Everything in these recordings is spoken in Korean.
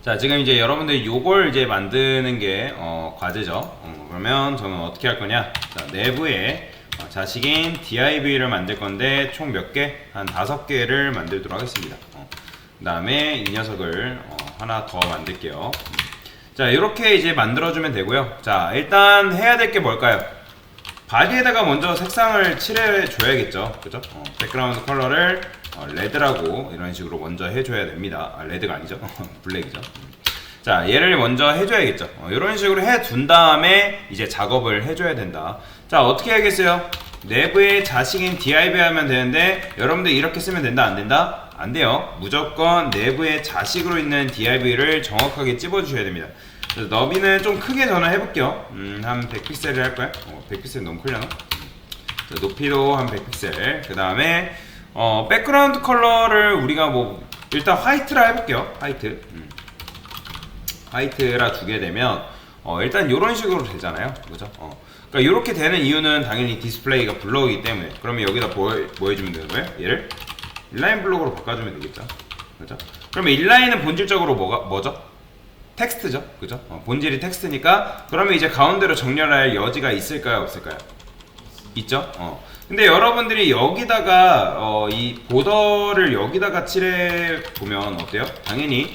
자, 지금 이제 여러분들이 요걸 이제 만드는 게 과제죠. 그러면 저는 어떻게 할 거냐? 자, 내부에 자식인 div를 만들 건데 총 몇 개? 한 5개를 만들도록 하겠습니다. 그 다음에 이 녀석을 하나 더 만들게요. 자, 이렇게 이제 만들어주면 되고요. 자, 일단 해야 될 게 뭘까요? 바디에다가 먼저 색상을 칠해줘야겠죠. 그죠? 백그라운드 컬러를 레드라고 이런 식으로 먼저 해줘야 됩니다. 레드가 아니죠. 블랙이죠. 자, 얘를 먼저 해줘야겠죠. 이런 식으로 해둔 다음에 이제 작업을 해줘야 된다. 자, 어떻게 해야겠어요? 내부에 자식인 div 하면 되는데 여러분들 이렇게 쓰면 된다 안 된다? 안 돼요. 무조건 내부에 자식으로 있는 div를 정확하게 찝어주셔야 됩니다. 그래서 너비는 좀 크게 저는 해볼게요. 한 100픽셀을 할까요? 100픽셀 너무 크려나? 자, 높이도 한 100픽셀. 그 다음에 백그라운드 컬러를 우리가 뭐 일단 화이트라 해볼게요. 화이트. 화이트라 주게 되면 일단 이런 식으로 되잖아요. 그죠? 그러니까 이렇게 되는 이유는 당연히 디스플레이가 블러이기 때문에. 그러면 여기다 뭐 해주면 되는 거예요? 얘를 인라인 블록으로 바꿔주면 되겠죠. 그죠? 그러면 인라인은 본질적으로 뭐죠? 텍스트죠. 그죠? 본질이 텍스트니까 그러면 이제 가운데로 정렬할 여지가 있을까요? 없을까요? 있죠? 근데 여러분들이 여기다가 이 보더를 여기다가 칠해 보면 어때요? 당연히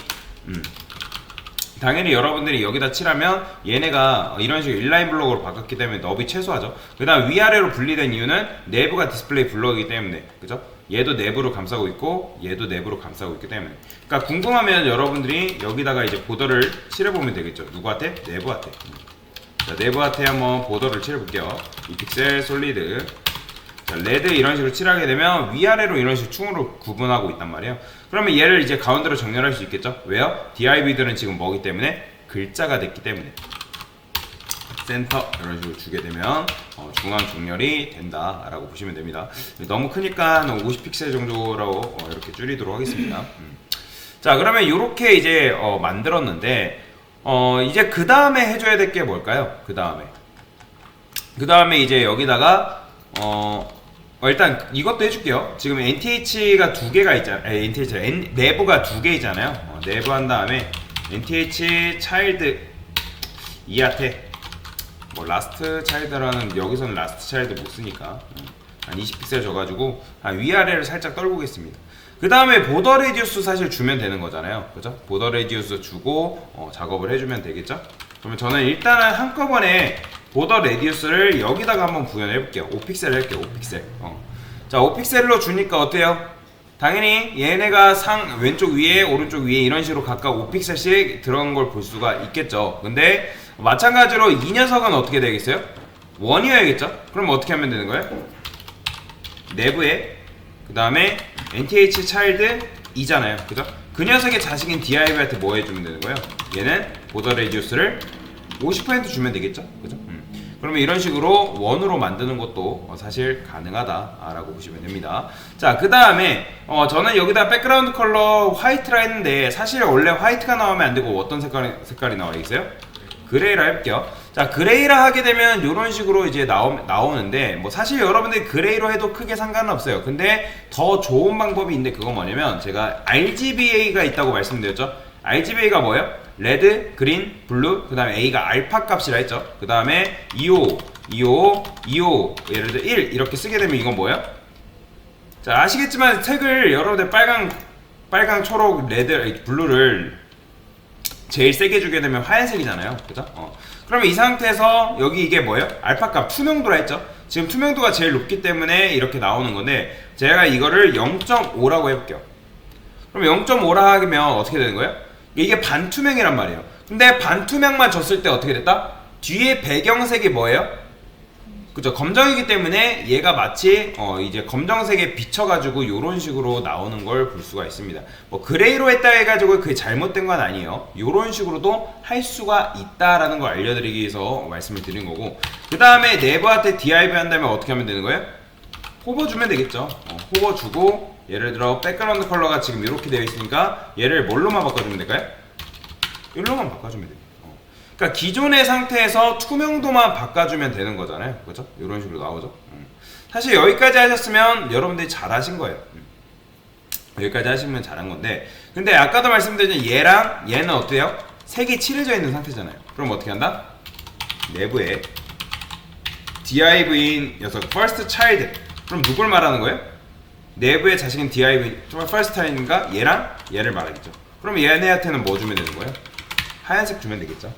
여러분들이 여기다 칠하면 얘네가 이런 식으로 인라인 블록으로 바꿨기 때문에 너비 최소화죠. 그 다음 위아래로 분리된 이유는 내부가 디스플레이 블록이기 때문에. 그죠? 얘도 내부로 감싸고 있고 얘도 내부로 감싸고 있기 때문에. 그러니까 궁금하면 여러분들이 여기다가 이제 보더를 칠해보면 되겠죠. 누구한테? 내부한테. 자, 내부한테 한번 보더를 칠해볼게요. 이 픽셀 솔리드. 자, 레드 이런 식으로 칠하게 되면 위아래로 이런 식으로 충으로 구분하고 있단 말이에요. 그러면 얘를 이제 가운데로 정렬할 수 있겠죠? 왜요? div들은 지금 뭐기 때문에? 글자가 됐기 때문에. 센터 이런 식으로 주게 되면 중앙 정렬이 된다라고 보시면 됩니다. 너무 크니까 한 50픽셀 정도로 이렇게 줄이도록 하겠습니다. 자, 그러면 이렇게 이제 만들었는데 이제 그 다음에 해줘야 될 게 뭘까요? 그 다음에 이제 여기다가 일단 이것도 해줄게요. 지금 NTH가 두 개가 있잖아요. 내부가 두 개 있잖아요. 내부 한 다음에 NTH 차일드 이하테 뭐 라스트 차일드라는 여기서는 라스트 차일드 못 쓰니까 한 20픽셀 줘가지고 한 위아래를 살짝 떨구겠습니다. 그 다음에 보더 레디우스 사실 주면 되는 거잖아요. 그죠? 보더 레디우스 주고 작업을 해주면 되겠죠? 그러면 저는 일단은 한꺼번에 보더 레디우스를 여기다가 한번 구현해 볼게요. 5픽셀 할게요. 5픽셀. 자, 5픽셀로 주니까 어때요? 당연히 얘네가 왼쪽 위에 오른쪽 위에 이런 식으로 각각 5픽셀씩 들어간 걸 볼 수가 있겠죠. 근데 마찬가지로 이 녀석은 어떻게 되겠어요? 1이어야겠죠? 그럼 어떻게 하면 되는 거예요? 내부에 그 다음에 NTH 차일드 2잖아요. 그죠? 그 녀석의 자식인 div한테 뭐 해주면 되는 거예요? 얘는 보더 레디우스를 50% 주면 되겠죠? 그죠? 그러면 이런 식으로 원으로 만드는 것도 사실 가능하다라고 보시면 됩니다. 자, 그 다음에 저는 여기다 백그라운드 컬러 화이트라 했는데 사실 원래 화이트가 나오면 안 되고 어떤 색깔이 나와 있어요? 그레이라 해볼게요. 자, 그레이라 하게 되면 이런 식으로 이제 나오는데 뭐 사실 여러분들이 그레이로 해도 크게 상관은 없어요. 근데 더 좋은 방법이 있는데 그건 뭐냐면 제가 RGBA가 있다고 말씀드렸죠. RGBA가 뭐예요? 레드, 그린, 블루, 그 다음에 A가 알파 값이라 했죠. 그 다음에 25, 예를 들어 1 이렇게 쓰게 되면 이건 뭐예요? 자, 아시겠지만 색을 여러분들 빨강, 초록, 레드, 블루를 제일 세게 주게 되면 하얀색이잖아요. 그죠? 그러면 이 상태에서 여기 이게 뭐예요? 알파 값 투명도라 했죠. 지금 투명도가 제일 높기 때문에 이렇게 나오는 건데 제가 이거를 0.5라고 해볼게요. 그럼 0.5라 하면 어떻게 되는 거예요? 이게 반투명이란 말이에요. 근데 반투명만 줬을 때 어떻게 됐다? 뒤에 배경색이 뭐예요? 그죠? 검정이기 때문에 얘가 마치 이제 검정색에 비춰가지고 이런 식으로 나오는 걸 볼 수가 있습니다. 뭐 그레이로 했다 해가지고 그게 잘못된 건 아니에요. 이런 식으로도 할 수가 있다라는 걸 알려드리기 위해서 말씀을 드린 거고, 그 다음에 네버한테 div 한다면 어떻게 하면 되는 거예요? 호버 주면 되겠죠. 호버 주고 예를 들어 백그라운드 컬러가 지금 이렇게 되어 있으니까 얘를 뭘로만 바꿔주면 될까요? 이걸로만 바꿔주면 돼요. 그러니까 기존의 상태에서 투명도만 바꿔주면 되는 거잖아요. 그죠? 이런 식으로 나오죠. 사실 여기까지 하셨으면 여러분들이 잘 하신 거예요. 여기까지 하시면 잘한 건데, 근데 아까도 말씀드린 얘랑 얘는 어때요? 색이 칠해져 있는 상태잖아요. 그럼 어떻게 한다? 내부에 div인 녀석 first child, 그럼 누굴 말하는 거예요? 내부의 자식인 div인 first child인가 얘랑 얘를 말하겠죠. 그럼 얘네한테는 뭐 주면 되는 거예요? 하얀색 주면 되겠죠.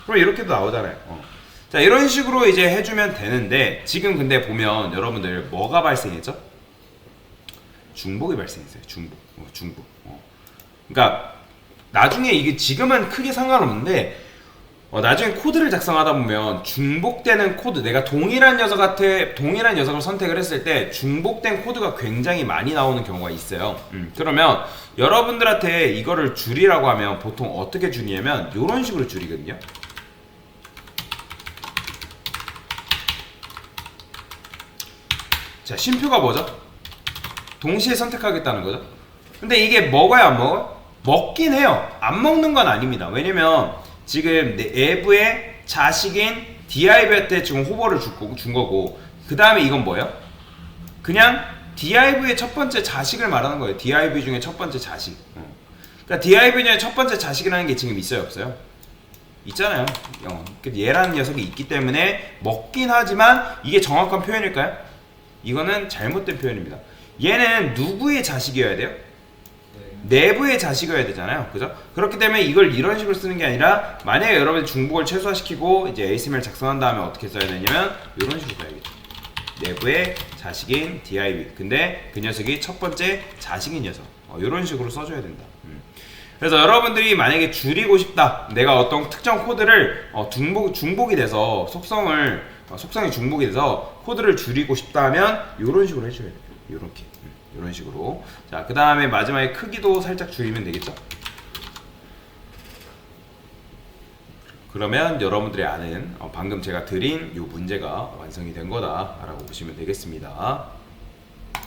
그럼 이렇게도 나오잖아요. 자, 이런 식으로 이제 해주면 되는데, 지금 근데 보면 여러분들 뭐가 발생했죠? 중복이 발생했어요. 중복. 그러니까 나중에 이게 지금은 크게 상관없는데, 나중에 코드를 작성하다 보면 중복되는 코드, 내가 동일한 녀석을 선택을 했을 때 중복된 코드가 굉장히 많이 나오는 경우가 있어요. 그러면 여러분들한테 이거를 줄이라고 하면 보통 어떻게 줄이냐면 이런 식으로 줄이거든요. 자, 쉼표가 뭐죠? 동시에 선택하겠다는 거죠. 근데 이게 먹어요, 안 먹어요? 먹긴 해요. 안 먹는 건 아닙니다. 왜냐면 지금 내부의 자식인 div한테 지금 호버를 준 거고, 그 다음에 이건 뭐예요? 그냥 div의 첫 번째 자식을 말하는 거예요. div 중에 첫 번째 자식. 그러니까 div 중에 첫 번째 자식이라는 게 지금 있어요, 없어요? 있잖아요. 얘라는 녀석이 있기 때문에 먹긴 하지만 이게 정확한 표현일까요? 이거는 잘못된 표현입니다. 얘는 누구의 자식이어야 돼요? 내부의 자식이어야 되잖아요. 그죠? 그렇기 때문에 이걸 이런 식으로 쓰는 게 아니라, 만약에 여러분이 중복을 최소화시키고 이제 ASMR 작성한 다음에 어떻게 써야 되냐면 이런 식으로 써야겠죠. 내부의 자식인 div, 근데 그 녀석이 첫 번째 자식인 녀석, 이런 식으로 써줘야 된다. 그래서 여러분들이 만약에 줄이고 싶다, 내가 어떤 특정 코드를 중복이 돼서 속성이 중복이 돼서 코드를 줄이고 싶다면 이런 식으로 해줘야 돼요. 이렇게, 이런 식으로. 자, 그 다음에 마지막에 크기도 살짝 줄이면 되겠죠? 그러면 여러분들이 아는 방금 제가 드린 이 문제가 완성이 된 거다라고 보시면 되겠습니다.